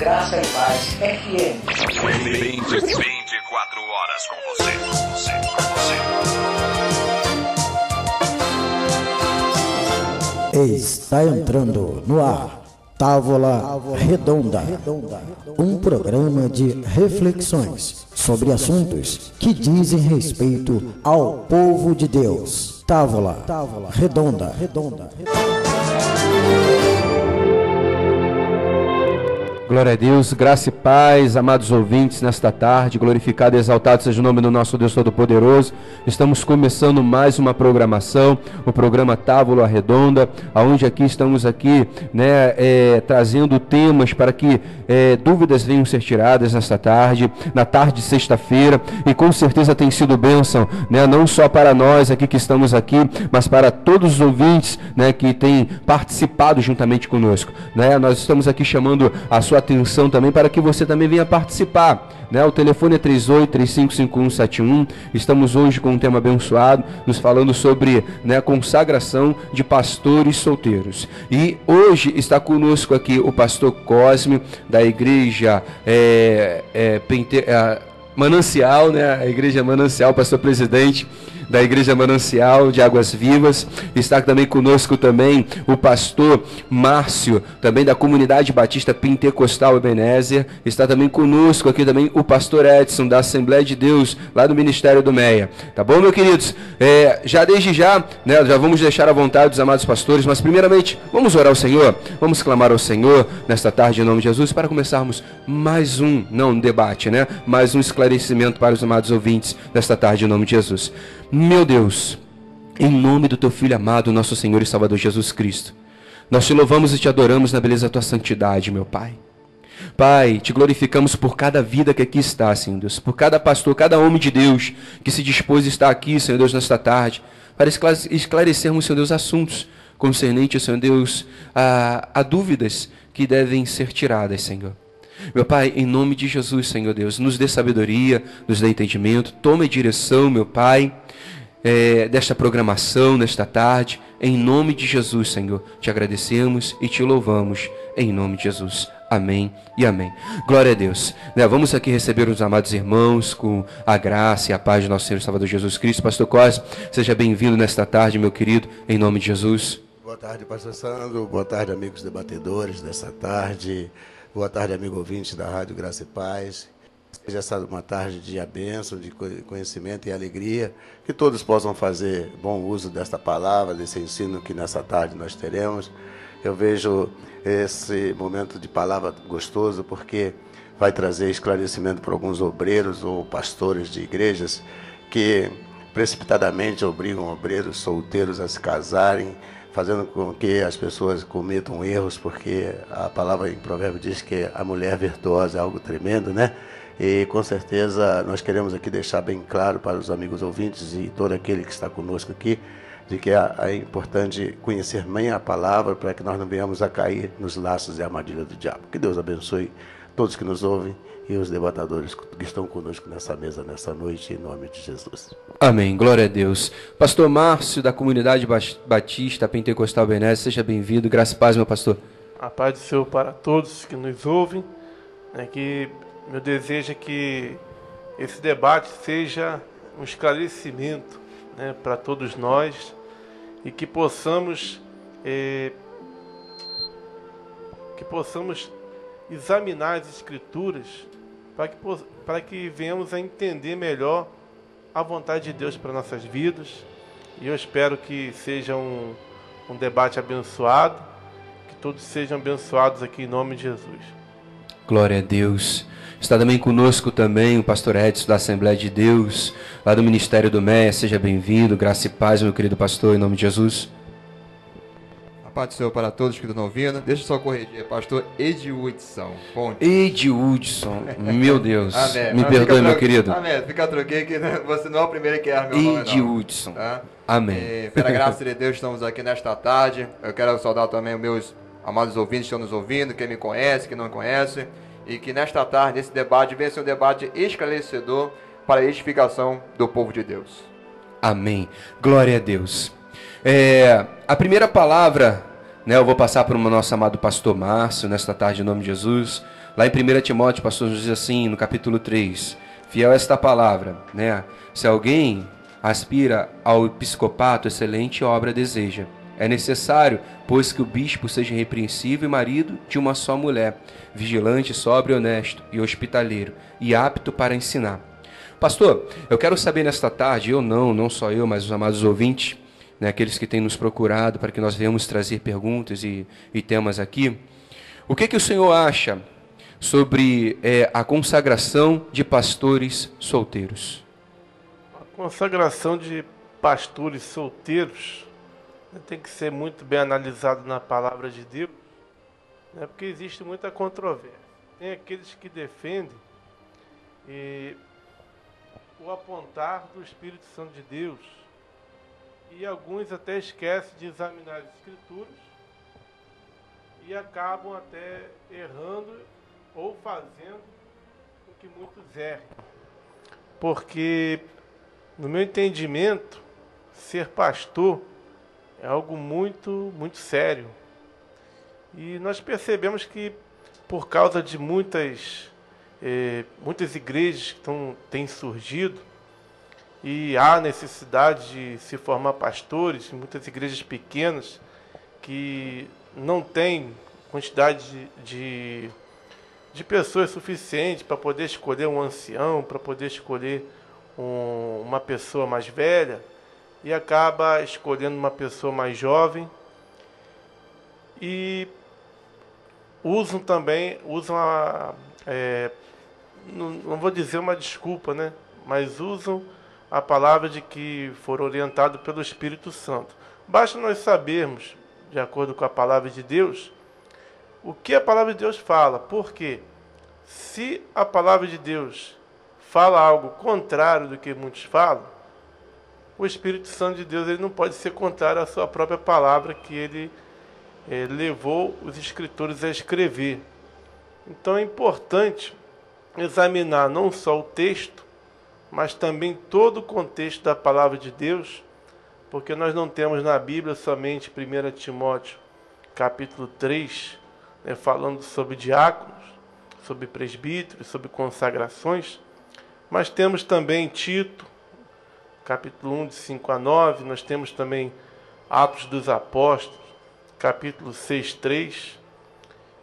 Graça e Paz FM. 24 horas com você. Está entrando no ar Távola Redonda, um programa de reflexões sobre assuntos que dizem respeito ao povo de Deus. Távola Redonda. Glória a Deus, graça e paz, amados ouvintes, nesta tarde, glorificado e exaltado seja o nome do nosso Deus Todo-Poderoso. Estamos começando mais uma programação, o programa Távola Redonda, onde estamos aqui, trazendo temas para que dúvidas venham ser tiradas nesta tarde, na tarde de sexta-feira, e com certeza tem sido bênção, não só para nós aqui que estamos aqui, mas para todos os ouvintes, que têm participado juntamente conosco. Nós estamos aqui chamando a sua atenção também para que você também venha participar. O telefone é 38-355171. Estamos hoje com um tema abençoado, nos falando sobre a consagração de pastores solteiros. E hoje está conosco aqui o pastor Cosme, da igreja Manancial, a igreja Manancial, pastor presidente da Igreja Manancial de Águas Vivas. Está também conosco também o pastor Márcio, também da Comunidade Batista Pentecostal Ebenezer. Está também conosco aqui também o pastor Edson, da Assembleia de Deus, lá do Ministério do Meia. Tá bom, meus queridos? Já vamos deixar à vontade os amados pastores, mas primeiramente, vamos orar ao Senhor, vamos clamar ao Senhor nesta tarde em nome de Jesus, para começarmos mais um debate, mais um esclarecimento para os amados ouvintes nesta tarde em nome de Jesus. Meu Deus, em nome do Teu Filho amado, nosso Senhor e Salvador Jesus Cristo, nós Te louvamos e Te adoramos na beleza da Tua santidade, meu Pai. Pai, Te glorificamos por cada vida que aqui está, Senhor Deus, por cada pastor, cada homem de Deus que se dispôs a estar aqui, Senhor Deus, nesta tarde, para esclarecermos, Senhor Deus, assuntos concernentes, Senhor Deus, a dúvidas que devem ser tiradas, Senhor. Meu Pai, em nome de Jesus, Senhor Deus, nos dê sabedoria, nos dê entendimento, tome a direção, meu Pai, desta programação, nesta tarde, em nome de Jesus, Senhor, Te agradecemos e Te louvamos, em nome de Jesus, amém e amém. Glória a Deus. Vamos aqui receber os amados irmãos com a graça e a paz de nosso Senhor e Salvador Jesus Cristo. Pastor Cosme, seja bem-vindo nesta tarde, meu querido, em nome de Jesus. Boa tarde, pastor Sandro, boa tarde, amigos debatedores dessa tarde. Boa tarde, amigo ouvinte da Rádio Graça e Paz. Seja essa uma tarde de bênção, de conhecimento e alegria. Que todos possam fazer bom uso desta palavra, desse ensino que nessa tarde nós teremos. Eu vejo esse momento de palavra gostoso porque vai trazer esclarecimento para alguns obreiros ou pastores de igrejas que precipitadamente obrigam obreiros solteiros a se casarem, fazendo com que as pessoas cometam erros, porque a palavra em provérbio diz que a mulher virtuosa é algo tremendo, E com certeza nós queremos aqui deixar bem claro para os amigos ouvintes e todo aquele que está conosco aqui, de que é importante conhecer bem a palavra para que nós não venhamos a cair nos laços e armadilhas do diabo. Que Deus abençoe todos que nos ouvem e os debatadores que estão conosco nessa mesa, nessa noite, em nome de Jesus. Amém, glória a Deus. Pastor Márcio, da Comunidade Batista Pentecostal Ebenezer, seja bem-vindo. Graça e paz, meu pastor. A paz do Senhor para todos que nos ouvem. Que meu desejo é que esse debate seja um esclarecimento para todos nós e que possamos examinar as Escrituras para que venhamos a entender melhor a vontade de Deus para nossas vidas. E eu espero que seja um debate abençoado, que todos sejam abençoados aqui em nome de Jesus. Glória a Deus. Está também conosco também o pastor Edson, da Assembleia de Deus, lá do Ministério do Meia. Seja bem-vindo, graça e paz, meu querido pastor, em nome de Jesus. A paz do Senhor para todos que estão ouvindo. Deixa eu só corrigir, pastor Edildson. Edildson, meu Deus. Amém. Me perdoe, meu querido. Amém, fica tranquilo que você não é o primeiro que erra meu nome, não. Edildson, tá? Amém. Pela graça de Deus, estamos aqui nesta tarde. Eu quero saudar também os meus amados ouvintes que estão nos ouvindo, quem me conhece, quem não me conhece. E que nesta tarde, nesse debate, venha ser um debate esclarecedor para a edificação do povo de Deus. Amém. Glória a Deus. A primeira palavra, eu vou passar para o nosso amado pastor Márcio, nesta tarde, em nome de Jesus. Lá em 1 Timóteo, pastor, nos diz assim, no capítulo 3, fiel esta palavra, né? Se alguém aspira ao episcopato, excelente obra deseja. É necessário, pois, que o bispo seja irrepreensível e marido de uma só mulher, vigilante, sóbrio, honesto e hospitaleiro, e apto para ensinar. Pastor, eu quero saber nesta tarde, não só eu, mas os amados ouvintes, né, aqueles que têm nos procurado para que nós venhamos trazer perguntas e temas aqui, o que o senhor acha sobre a consagração de pastores solteiros? A consagração de pastores solteiros tem que ser muito bem analisado na palavra de Deus, né, porque existe muita controvérsia. Tem aqueles que defendem o apontar do Espírito Santo de Deus, e alguns até esquecem de examinar as Escrituras e acabam até errando ou fazendo com que muitos errem. Porque, no meu entendimento, ser pastor é algo muito, muito sério. E nós percebemos que, por causa de muitas igrejas que têm surgido, e há necessidade de se formar pastores, muitas igrejas pequenas que não têm quantidade de pessoas suficientes para poder escolher um ancião, para poder escolher uma pessoa mais velha, e acaba escolhendo uma pessoa mais jovem, e usam não vou dizer uma desculpa, né? Mas usam a palavra de que foram orientados pelo Espírito Santo. Basta nós sabermos, de acordo com a palavra de Deus, o que a palavra de Deus fala. Porque se a palavra de Deus fala algo contrário do que muitos falam, o Espírito Santo de Deus ele não pode ser contrário à sua própria palavra que ele levou os escritores a escrever. Então é importante examinar não só o texto, mas também todo o contexto da palavra de Deus, porque nós não temos na Bíblia somente 1 Timóteo capítulo 3, né, falando sobre diáconos, sobre presbíteros, sobre consagrações, mas temos também Tito, capítulo 1, de 5 a 9, nós temos também Atos dos Apóstolos, capítulo 6, 3,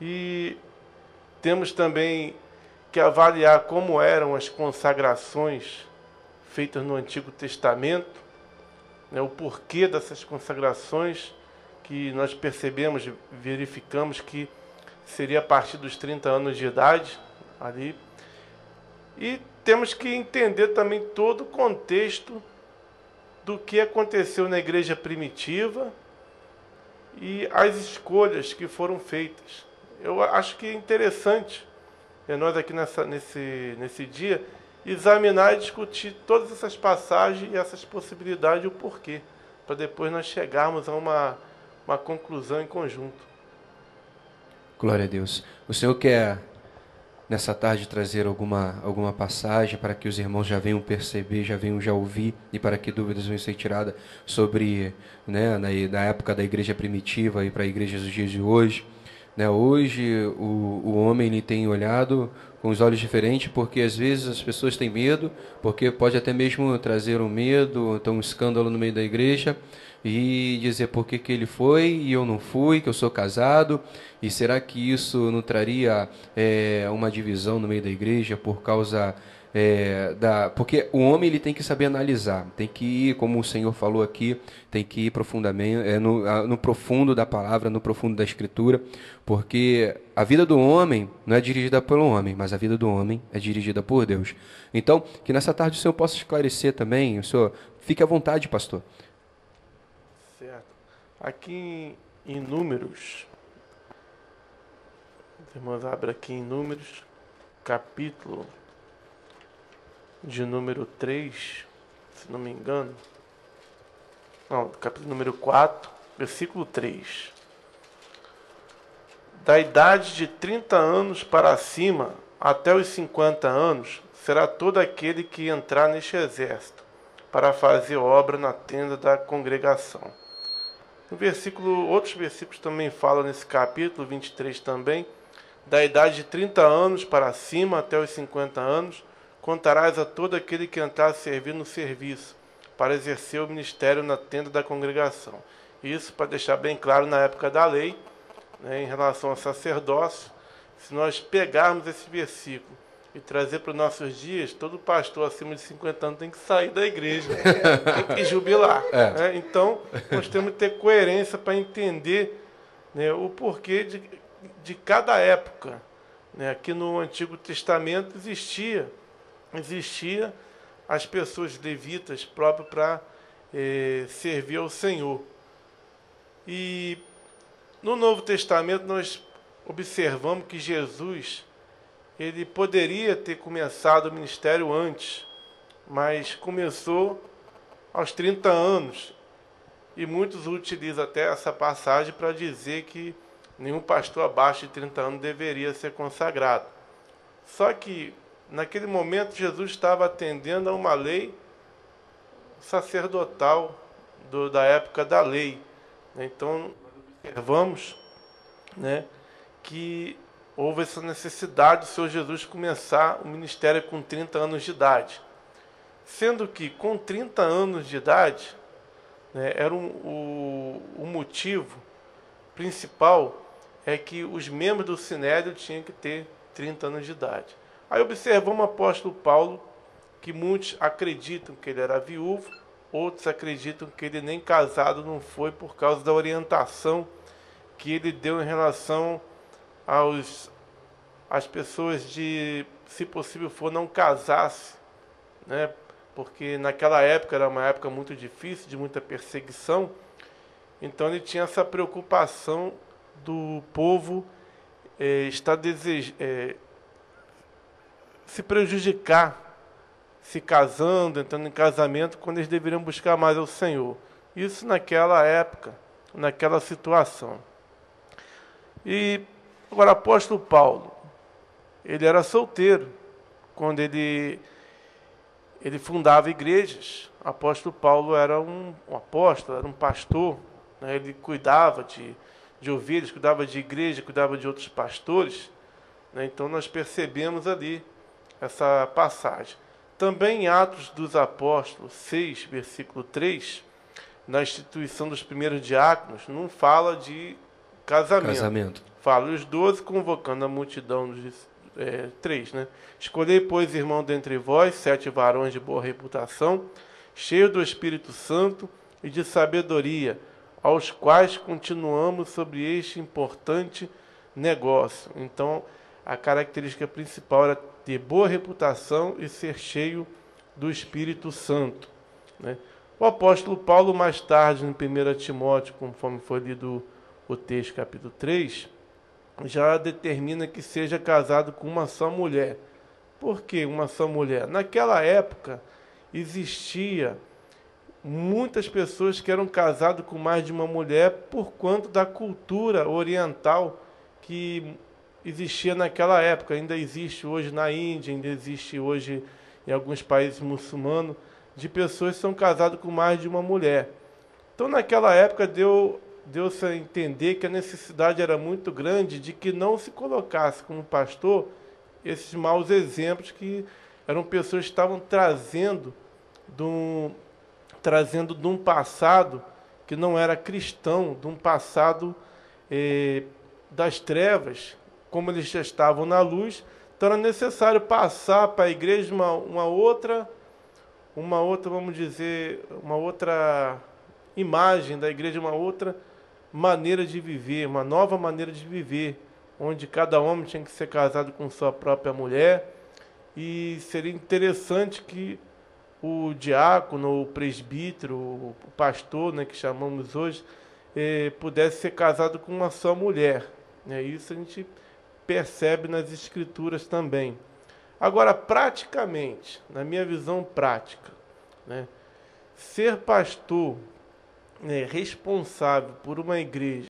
e temos também que avaliar como eram as consagrações feitas no Antigo Testamento, né, o porquê dessas consagrações, que nós percebemos, verificamos que seria a partir dos 30 anos de idade ali. E temos que entender também todo o contexto do que aconteceu na igreja primitiva e as escolhas que foram feitas. Eu acho que é interessante nós aqui nesse dia examinar e discutir todas essas passagens e essas possibilidades e o porquê, para depois nós chegarmos a uma conclusão em conjunto. Glória a Deus. O Senhor quer, nessa tarde, trazer alguma passagem para que os irmãos já venham perceber, já venham já ouvir, e para que dúvidas venham ser tiradas sobre, né, na época da igreja primitiva e para a igreja dos dias de hoje. Hoje o homem ele tem olhado com os olhos diferentes, porque às vezes as pessoas têm medo, porque pode até mesmo trazer um medo, então um escândalo no meio da igreja, e dizer por que ele foi e eu não fui, que eu sou casado, e será que isso não traria uma divisão no meio da igreja por causa porque o homem ele tem que saber analisar, tem que ir, como o Senhor falou aqui, tem que ir profundamente, no profundo da palavra, no profundo da Escritura, porque a vida do homem não é dirigida pelo homem, mas a vida do homem é dirigida por Deus. Então, que nessa tarde o Senhor possa esclarecer também, o Senhor, fique à vontade, pastor. Certo. Aqui em Números, os irmãos abrem aqui em Números, capítulo de número 3, se não me engano. Não, capítulo número 4, versículo 3. Da idade de 30 anos para cima, até os 50 anos, será todo aquele que entrar neste exército, para fazer obra na tenda da congregação. No versículo, outros versículos também falam nesse capítulo, 23 também, da idade de 30 anos para cima até os 50 anos, contarás a todo aquele que entrar a servir no serviço, para exercer o ministério na tenda da congregação. Isso para deixar bem claro na época da lei, né, em relação ao sacerdócio. Se nós pegarmos esse versículo e trazer para os nossos dias, todo pastor acima de 50 anos tem que sair da igreja, tem que jubilar. Né? Então, nós temos que ter coerência para entender, né, o porquê de cada época. Né? Aqui no Antigo Testamento existia as pessoas levitas próprias para servir ao Senhor. E no Novo Testamento nós observamos que Jesus, ele poderia ter começado o ministério antes, mas começou aos 30 anos. E muitos utilizam até essa passagem para dizer que nenhum pastor abaixo de 30 anos deveria ser consagrado. Só que, naquele momento, Jesus estava atendendo a uma lei sacerdotal da época da lei. Então, observamos, né, que houve essa necessidade do Senhor Jesus começar o ministério com 30 anos de idade. Sendo que, com 30 anos de idade, né, era o motivo principal é que os membros do Sinédrio tinham que ter 30 anos de idade. Aí observamos o apóstolo Paulo, que muitos acreditam que ele era viúvo, outros acreditam que ele nem casado não foi por causa da orientação que ele deu em relação às pessoas de, se possível for, não casasse, né? Porque naquela época era uma época muito difícil, de muita perseguição, então ele tinha essa preocupação do povo se prejudicar, se casando, entrando em casamento, quando eles deveriam buscar mais ao Senhor. Isso naquela época, naquela situação. E agora, o apóstolo Paulo, ele era solteiro quando ele fundava igrejas. O apóstolo Paulo era um apóstolo, era um pastor, né? Ele cuidava de ovelhas, cuidava de igreja, cuidava de outros pastores, né? Então nós percebemos ali essa passagem. Também em Atos dos Apóstolos 6, versículo 3, na instituição dos primeiros diáconos, não fala de casamento. Fala os 12 convocando a multidão dos 3, né? Escolhei, pois, irmão, dentre vós 7 varões de boa reputação, cheios do Espírito Santo e de sabedoria, aos quais continuamos sobre este importante negócio. Então, a característica principal era ter boa reputação e ser cheio do Espírito Santo, né? O apóstolo Paulo, mais tarde, em 1 Timóteo, conforme foi lido o texto, capítulo 3, já determina que seja casado com uma só mulher. Por que uma só mulher? Naquela época, existia muitas pessoas que eram casadas com mais de uma mulher por conta da cultura oriental que existia naquela época. Ainda existe hoje na Índia, ainda existe hoje em alguns países muçulmanos, de pessoas que são casadas com mais de uma mulher. Então, naquela época, deu-se a entender que a necessidade era muito grande de que não se colocasse como pastor esses maus exemplos que eram pessoas que estavam trazendo de um passado que não era cristão, de um passado das trevas, como eles já estavam na luz. Então era necessário passar para a igreja uma outra, vamos dizer, uma outra imagem da igreja, uma outra maneira de viver, uma nova maneira de viver, onde cada homem tinha que ser casado com sua própria mulher. E seria interessante que o diácono, o presbítero, o pastor, né, que chamamos hoje, pudesse ser casado com uma só mulher, né? Isso a gente percebe nas escrituras também. Agora, praticamente, na minha visão prática, né, ser pastor, né, responsável por uma igreja